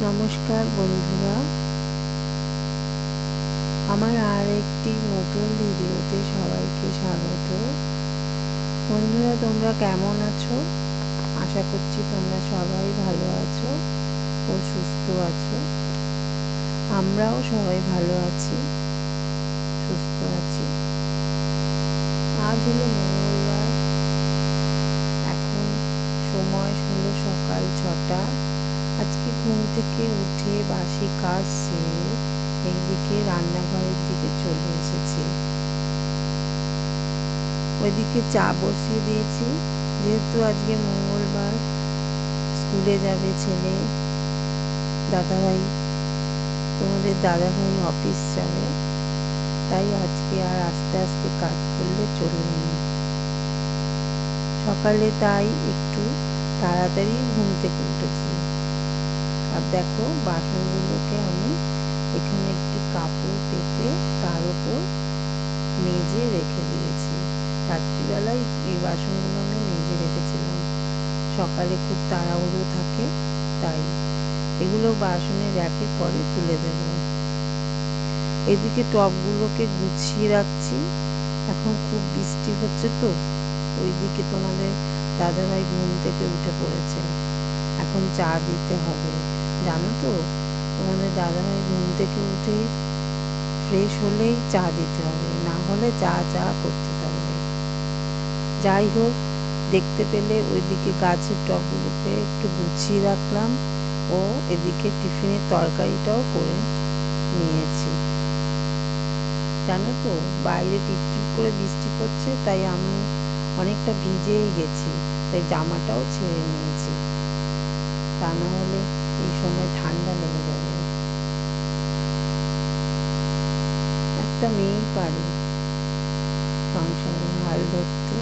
নমস্কার বন্ধুরা, আমার আর একটি নতুন ভিডিওতে সবাইকে স্বাগত। বন্ধুরা, তোমরা কেমন আছো? আশা করছি তোমরা সবাই ভালো আছো ও সুস্থ আছো। আমরাও সবাই ভালো আছি, সুস্থ আছি। আজ হলো মঙ্গলবার, এখন সময় হলো সকাল 6টা। আজকে ঘুম থেকে উঠে বাসি কাজ সেরে এইদিকে রান্নাঘরের দিকে চলে এসেছি। ওইদিকে চা বসিয়ে দিয়েছি, যেহেতু আজকে মঙ্গলবার, স্কুলে যাবে ছেলে। দাদাভাই, তোমাদের দাদাভাই অফিস যাবে, তাই আজকে আর আস্তে আস্তে কাজ করলে চলবে না। সকালে তাই একটু তাড়াতাড়ি ঘুম থেকে উঠেছি। আর দেখো, বাসনগুলোকে আমি এখানে একটি কাপড় পেতে তার উপর মেজে রেখে দিয়েছি। রাত্রিবেলায় এই বাসনগুলো আমি মেজে রেখেছিলাম, সকালে খুব তাড়াহুড়ো থাকে, তাই এগুলো বাসনের র্যাকের পরে তুলে দেব। এদিকে টবগুলোকে গুছিয়ে রাখছি, এখন খুব বৃষ্টি হচ্ছে তো। ওইদিকে তোমাদের দাদাভাই ঘুম থেকে উঠে পড়েছে, এখন চা দিতে হবে। জানো তো, তোমাদের দাদাভাই ঘুম থেকে উঠে ফ্রেশ হলেই চা দিতে হবে, না হলে চা চা করতে থাকবে। যাই হোক, দেখতে পেলে ওইদিকে গাছের টবগুলোকে একটু গুছিয়ে রাখলাম ও এদিকে টিফিনের তরকারিটাও করে নিয়েছি। জানো তো, বাইরে টিপটিপ করে বৃষ্টি পড়ছে, তাই আমি অনেকটা ভিজেই গেছি, তাই জামাটাও ছেড়ে নিয়েছি, তা না হলে এই সময় ঠান্ডা লেগে যাবে। একটা মেয়েই পারে সংসারে হাল ধরতে।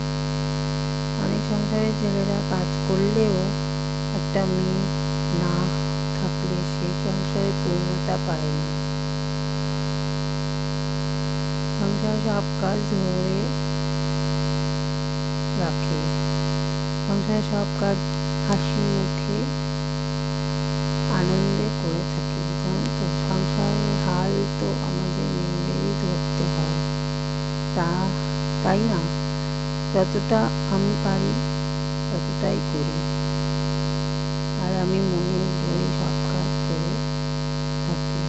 অনেক সংসারে ছেলেরা কাজ করলেও একটা মেয়ে না থাকলে সেই সংসারে পূর্ণতা পায় না। সংসারে সব কাজ ধরে রাখে, সংসারে সব কাজ হাসি মুখে আনন্দে করে থাকি। জানো তো, সংসারের হাল তো আমাদের মেয়েদেরই ধরতে হয়, তাই না? যতটা আমি পারি ততটাই করি, আর আমি মনে ধরে সব কাজ করে থাকি।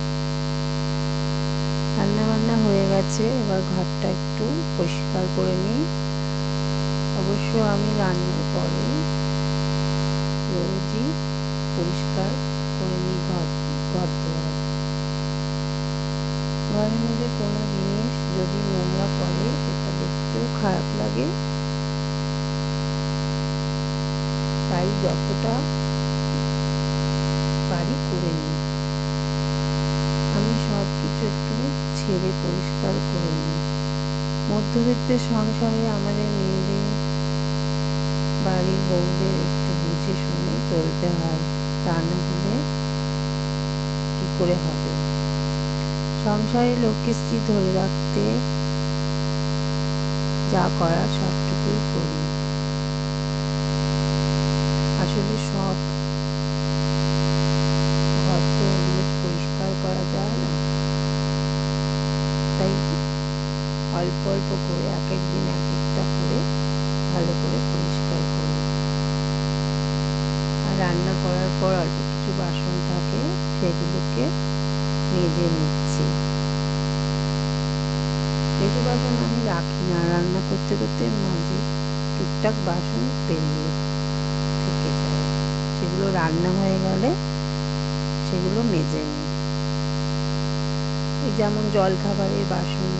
রান্না বান্না হয়ে গেছে, এবার ঘরটা একটু পরিষ্কার করে নিই। অবশ্য আমি রান্নার পরে রোজই পরিষ্কার করে নিই ঘর দুয়ার। ঘরের মধ্যে কোনো জিনিস যদি নোংরা পড়ে, সেটা দেখতেও খারাপ লাগে, তাই যতটা পারি করে নিই। আমি সব কিছু একটু ছেড়ে পরিষ্কার করে নিই। মধ্যবিত্তের সংসারে আমাদের মেয়েদের, বাড়ির বউদের একটু বুঝে শুনে চলতে হয়, তা না হলে কি করে হবে? সংসারে লক্ষ্মীশ্রী ধরে রাখতে যা করার সবটুকুই করি। আসলে সব ঘর তো রোজ পরিষ্কার করা যায় না, তাই অল্প অল্প করে এক এক দিন এক একটা করে ভালো করে পরিষ্কার করি। আর রান্না করার পর অল্প কিছু বাসন থাকে, সেগুলোকে মেজে নিচ্ছি। বেশি বাসন আমি রাখি না, রান্না করতে করতে মাঝে টুকটাক বাসন বেরিয়ে থেকে যায়, সেগুলো রান্না হয়ে গেলে সেগুলো মেজে নিই। এই যেমন জলখাবারের বাসন,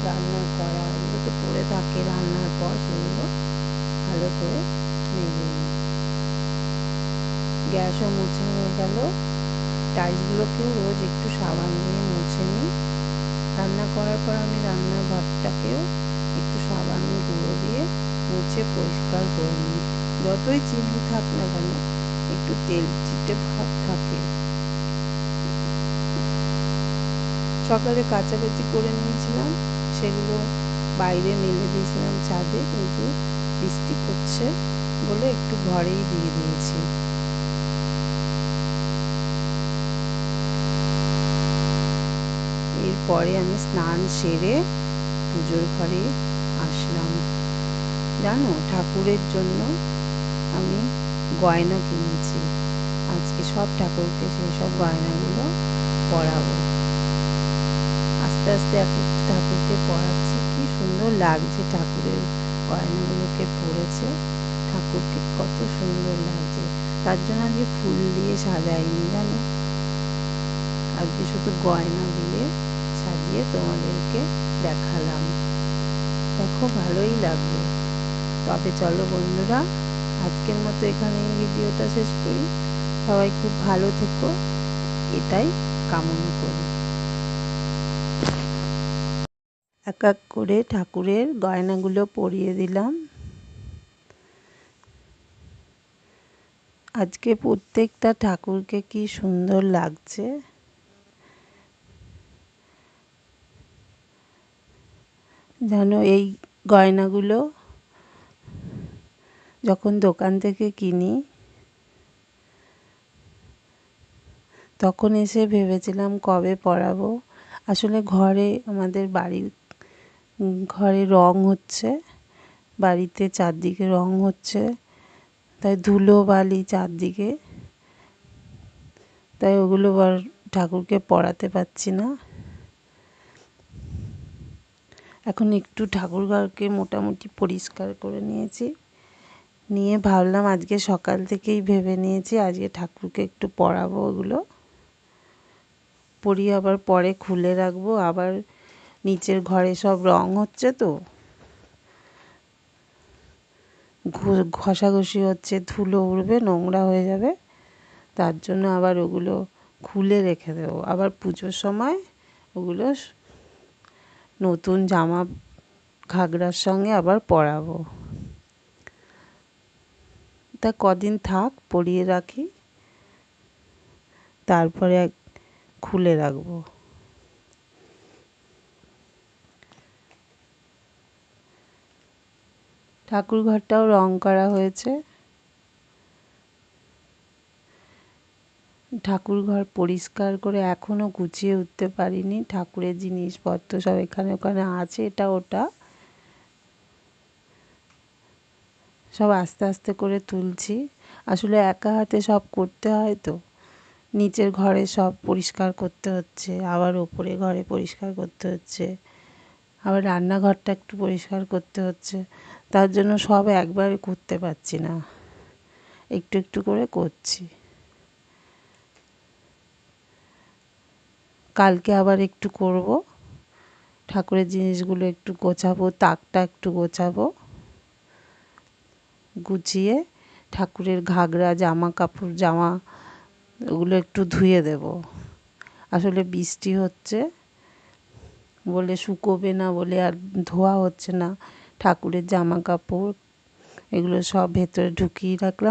রান্না করা, এগুলো তো পড়ে থাকে রান্নার পর, সেগুলো ভালো করে মেজে নিই। গ্যাসও মুছে হয়ে গেল, টাইলসগুলোকেও রোজ একটু সাবান দিয়ে মুছে নিই। রান্না করার পর আমি রান্নার ঘরটাকেও একটু সাবান গুঁড়ো দিয়ে মুছে পরিষ্কার করে নিই। যতই চিমনি থাক না কেন, একটু তেল চিটে ভাব থাকে। সকালে কাচাকুচি করে নিয়েছিলাম, সেগুলো বাইরে মেলে দিয়েছিলাম ছাদে, কিন্তু বৃষ্টি পড়ছে বলে একটু ঘরেই দিয়ে দিয়েছি। পরে আমি স্নান সেরে পুজোর ঘরে আসলাম। জানো, ঠাকুরের জন্য আমি গয়না কিনেছি। আজকে সব ঠাকুরকে সেই সব গয়নাগুলো পরাবো। আস্তে আস্তে এক একটা ঠাকুরকে পরাচ্ছি। কি সুন্দর লাগছে ঠাকুরের গয়নাগুলোকে পরেছে। ঠাকুরকে কত সুন্দর লাগছে। তার জন্য আজকে ফুল দিয়ে সাজাইনি, জানো, আজকে শুধু গয়না দিয়ে সাজিয়ে তোমাদেরকে দেখালাম। দেখো, ভালোই লাগবে। তবে চলো বন্ধুরা, আজকের মতো এখানে ভিডিওটা শেষ করি। সবাই খুব ভালো থেকো, এটাই কামনা করি। এক এক করে ঠাকুরের গয়নাগুলো পরিয়ে দিলাম। আজকে প্রত্যেকটা ঠাকুরকে কি সুন্দর লাগছে। জানো, এই গয়নাগুলো যখন দোকান থেকে কিনি তখন এসে ভেবেছিলাম কবে পরাবো। আসলে আমাদের ঘরে রং হচ্ছে, বাড়িতে চারদিকে রং হচ্ছে, তাই ধুলো বালি চারদিকে, তাই ওগুলো ঠাকুরকে পরাতে পারছি না। এখন একটু ঠাকুরঘরকে মোটামুটি পরিষ্কার করে নিয়েছি, নিয়ে ভাবলাম আজকে সকাল থেকেই ভেবে নিয়েছি আজকে ঠাকুরকে একটু পরাবো। ওগুলো পরিয়ে আবার পরে খুলে রাখবো। আবার নিচের ঘরে সব রং হচ্ছে, তো ঘষাঘষি হচ্ছে, ধুলো উড়বে, নোংরা হয়ে যাবে। তার জন্য আবার ওগুলো খুলে রেখে দেবো। আবার পুজোর সময় ওগুলো নতুন জামা ঘাগরার সঙ্গে আবার পরাবো। তা কদিন থাক, পরিয়ে রাখি, তারপরে খুলে রাখবো। ঠাকুর ঘরটাও রং করা হয়েছে। ঠাকুর ঘর পরিষ্কার করে এখনও গুছিয়ে উঠতে পারিনি। ঠাকুরের জিনিসপত্র সব এখানে ওখানে আছে, এটা ওটা সব আস্তে আস্তে করে তুলছি। আসলে একা হাতে সব করতে হয়, তো নিচের ঘরে সব পরিষ্কার করতে হচ্ছে, আবার ওপরে ঘরে পরিষ্কার করতে হচ্ছে, আবার রান্নাঘরটা একটু পরিষ্কার করতে হচ্ছে। তার জন্য সব একবারে করতে পারছি না, একটু একটু করে করছি। কালকে আবার একটু করব, ঠাকুরের জিনিসগুলো একটু গোছাবো, তাকটা একটু গোছাবো, গুছিয়ে ঠাকুরের ঘাগরা জামা ওগুলো একটু ধুয়ে দেব। আসলে বৃষ্টি হচ্ছে বলে শুকোবে না বলে আর ধোয়া হচ্ছে না। ঠাকুরের জামা কাপড় এগুলো সব ভেতরে ঢুকিয়ে রাখলাম।